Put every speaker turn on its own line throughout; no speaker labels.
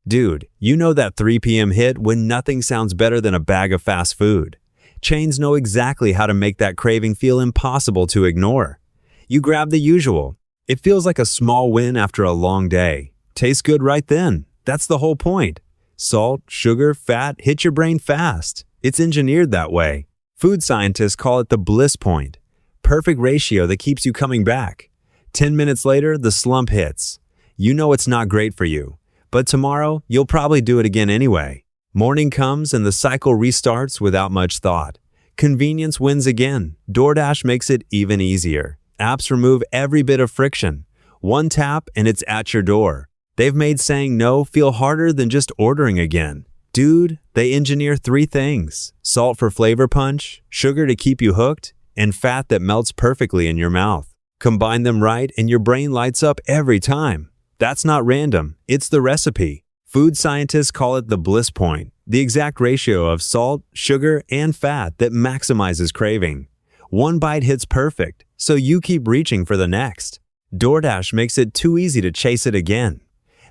Dude, you know that 3 p.m. hit when nothing sounds better than a bag of fast food. Chains know exactly how to make that craving feel impossible to ignore. You grab the usual. It feels like a small win after a long day. Tastes good right then. That's the whole point. Salt, sugar, fat hit your brain fast. It's engineered that way. Food scientists call it the bliss point. Perfect ratio that keeps you coming back. 10 minutes later, the slump hits. You know it's not great for you. But tomorrow, you'll probably do it again anyway. Morning comes and the cycle restarts without much thought. Convenience wins again. DoorDash makes it even easier. Apps remove every bit of friction. One tap and it's at your door. They've made saying no feel harder than just ordering again. Dude, they engineer 3 things: salt for flavor punch, sugar to keep you hooked, and fat that melts perfectly in your mouth. Combine them right and your brain lights up every time. That's not random, it's the recipe. Food scientists call it the bliss point, the exact ratio of salt, sugar, and fat that maximizes craving. One bite hits perfect, so you keep reaching for the next. DoorDash makes it too easy to chase it again.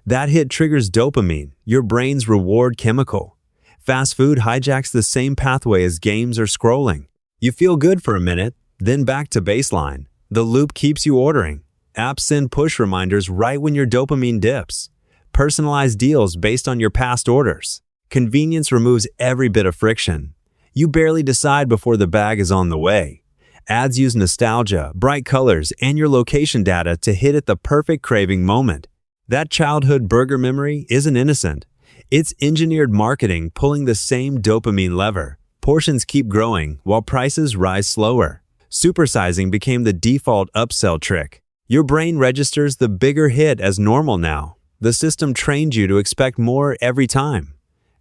That hit triggers dopamine, your brain's reward chemical. Fast food hijacks the same pathway as games or scrolling. You feel good for a minute, then back to baseline. The loop keeps you ordering. Apps send push reminders right when your dopamine dips. Personalized deals based on your past orders. Convenience removes every bit of friction. You barely decide before the bag is on the way. Ads use nostalgia, bright colors, and your location data to hit at the perfect craving moment. That childhood burger memory isn't innocent. It's engineered marketing pulling the same dopamine lever. Portions keep growing while prices rise slower. Supersizing became the default upsell trick. Your brain registers the bigger hit as normal now. The system trained you to expect more every time.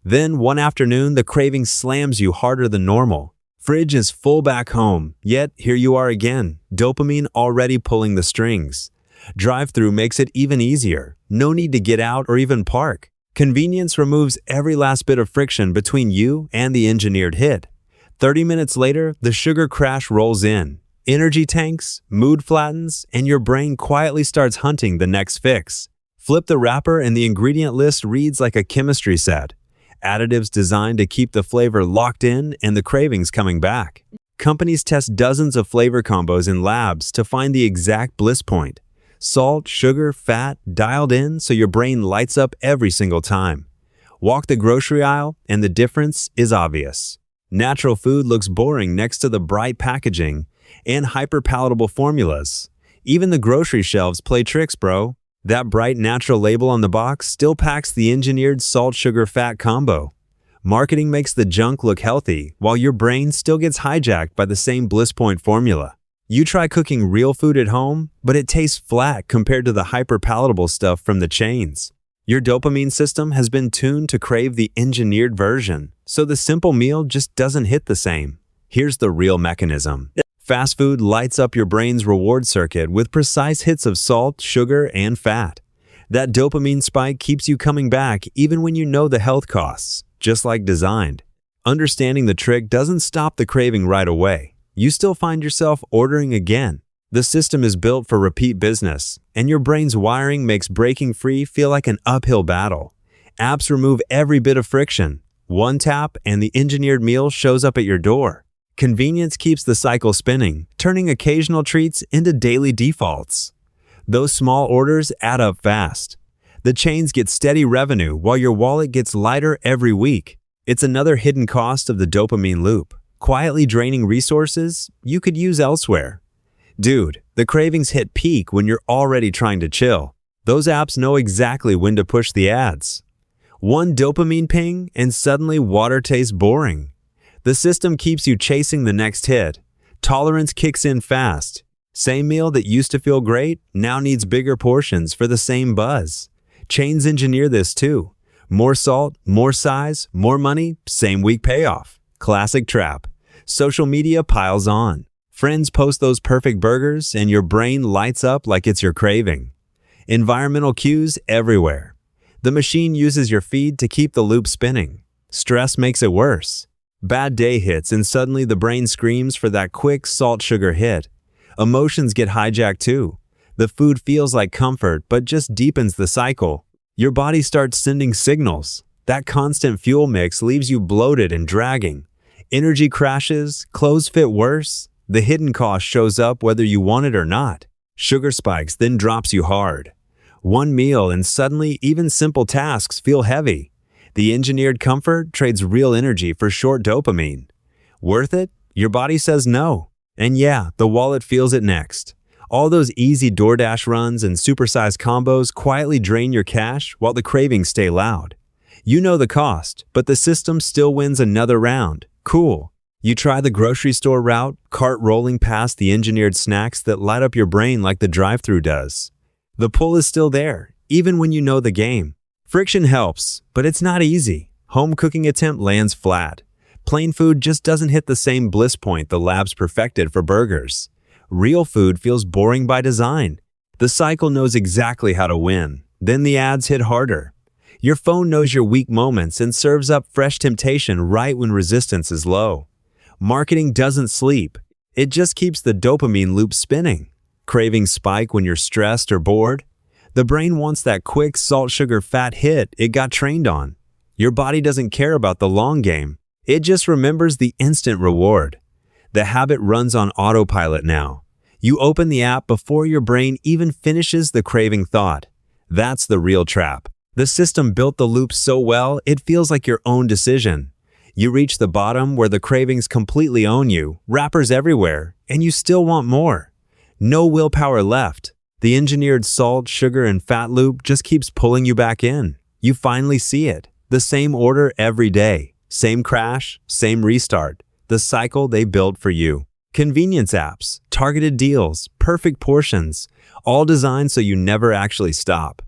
Then one afternoon, the craving slams you harder than normal. Fridge is full back home, yet here you are again, dopamine already pulling the strings. Drive-through makes it even easier. No need to get out or even park. Convenience removes every last bit of friction between you and the engineered hit. 30 minutes later, the sugar crash rolls in. Energy tanks, mood flattens, and your brain quietly starts hunting the next fix. Flip the wrapper and the ingredient list reads like a chemistry set. Additives designed to keep the flavor locked in and the cravings coming back. Companies test dozens of flavor combos in labs to find the exact bliss point. Salt, sugar, fat, dialed in so your brain lights up every single time. Walk the grocery aisle and the difference is obvious. Natural food looks boring next to the bright packaging and hyper-palatable formulas. Even the grocery shelves play tricks, bro. That bright natural label on the box still packs the engineered salt-sugar-fat combo. Marketing makes the junk look healthy, while your brain still gets hijacked by the same bliss point formula. You try cooking real food at home, but it tastes flat compared to the hyper-palatable stuff from the chains. Your dopamine system has been tuned to crave the engineered version, so the simple meal just doesn't hit the same. Here's the real mechanism. Fast food lights up your brain's reward circuit with precise hits of salt, sugar, and fat. That dopamine spike keeps you coming back even when you know the health costs, just like designed. Understanding the trick doesn't stop the craving right away. You still find yourself ordering again. The system is built for repeat business, and your brain's wiring makes breaking free feel like an uphill battle. Apps remove every bit of friction. One tap and the engineered meal shows up at your door. Convenience keeps the cycle spinning, turning occasional treats into daily defaults. Those small orders add up fast. The chains get steady revenue while your wallet gets lighter every week. It's another hidden cost of the dopamine loop, quietly draining resources you could use elsewhere. Dude, the cravings hit peak when you're already trying to chill. Those apps know exactly when to push the ads. One dopamine ping and suddenly water tastes boring. The system keeps you chasing the next hit. Tolerance kicks in fast. Same meal that used to feel great now needs bigger portions for the same buzz. Chains engineer this too. More salt, more size, more money, same week payoff. Classic trap. Social media piles on. Friends post those perfect burgers and your brain lights up like it's your craving. Environmental cues everywhere. The machine uses your feed to keep the loop spinning. Stress makes it worse. Bad day hits and suddenly the brain screams for that quick salt-sugar hit. Emotions get hijacked too. The food feels like comfort but just deepens the cycle. Your body starts sending signals. That constant fuel mix leaves you bloated and dragging. Energy crashes, clothes fit worse. The hidden cost shows up whether you want it or not. Sugar spikes, then drops you hard. One meal and suddenly even simple tasks feel heavy. The engineered comfort trades real energy for short dopamine. Worth it? Your body says no. And yeah, the wallet feels it next. All those easy DoorDash runs and supersized combos quietly drain your cash while the cravings stay loud. You know the cost, but the system still wins another round. Cool. You try the grocery store route, cart rolling past the engineered snacks that light up your brain like the drive-thru does. The pull is still there, even when you know the game. Friction helps, but it's not easy. Home cooking attempt lands flat. Plain food just doesn't hit the same bliss point the labs perfected for burgers. Real food feels boring by design. The cycle knows exactly how to win. Then the ads hit harder. Your phone knows your weak moments and serves up fresh temptation right when resistance is low. Marketing doesn't sleep. It just keeps the dopamine loop spinning. Cravings spike when you're stressed or bored. The brain wants that quick salt, sugar, fat hit it got trained on. Your body doesn't care about the long game. It just remembers the instant reward. The habit runs on autopilot now. You open the app before your brain even finishes the craving thought. That's the real trap. The system built the loop so well, it feels like your own decision. You reach the bottom where the cravings completely own you, wrappers everywhere, and you still want more. No willpower left. The engineered salt, sugar, and fat loop just keeps pulling you back in. You finally see it. The same order every day. Same crash, same restart. The cycle they built for you. Convenience apps, targeted deals, perfect portions, all designed so you never actually stop.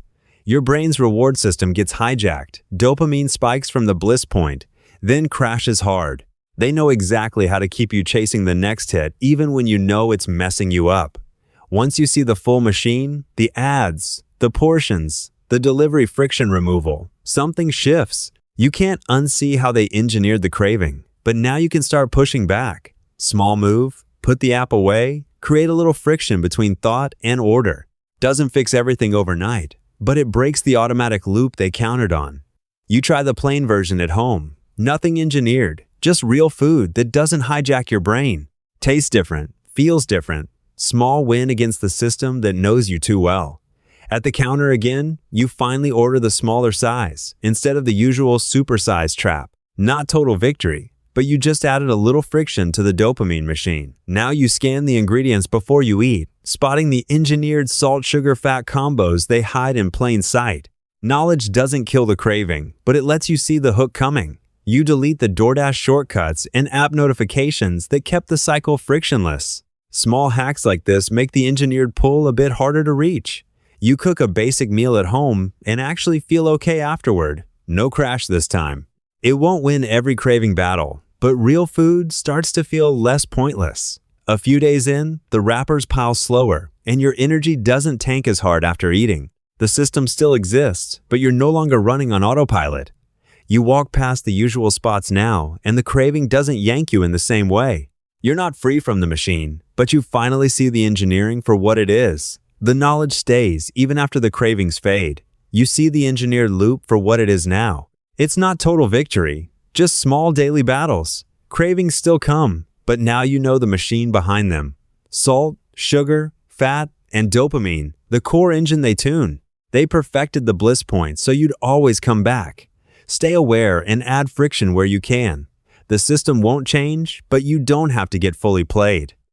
Your brain's reward system gets hijacked. Dopamine spikes from the bliss point, then crashes hard. They know exactly how to keep you chasing the next hit even when you know it's messing you up. Once you see the full machine, the ads, the portions, the delivery friction removal, something shifts. You can't unsee how they engineered the craving, but now you can start pushing back. Small move, put the app away, create a little friction between thought and order. Doesn't fix everything overnight, but it breaks the automatic loop they counted on. You try the plain version at home. Nothing engineered, just real food that doesn't hijack your brain. Tastes different, feels different. Small win against the system that knows you too well. At the counter again, you finally order the smaller size instead of the usual supersized trap. Not total victory, but you just added a little friction to the dopamine machine. Now you scan the ingredients before you eat, spotting the engineered salt, sugar, fat combos they hide in plain sight. Knowledge doesn't kill the craving, but it lets you see the hook coming. You delete the DoorDash shortcuts and app notifications that kept the cycle frictionless. Small hacks like this make the engineered pull a bit harder to reach. You cook a basic meal at home and actually feel okay afterward. No crash this time. It won't win every craving battle, but real food starts to feel less pointless. A few days in, the wrappers pile slower, and your energy doesn't tank as hard after eating. The system still exists, but you're no longer running on autopilot. You walk past the usual spots now, and the craving doesn't yank you in the same way. You're not free from the machine, but you finally see the engineering for what it is. The knowledge stays even after the cravings fade. You see the engineered loop for what it is now. It's not total victory, just small daily battles. Cravings still come, but now you know the machine behind them. Salt, sugar, fat, and dopamine, the core engine they tune. They perfected the bliss point so you'd always come back. Stay aware and add friction where you can. The system won't change, but you don't have to get fully played.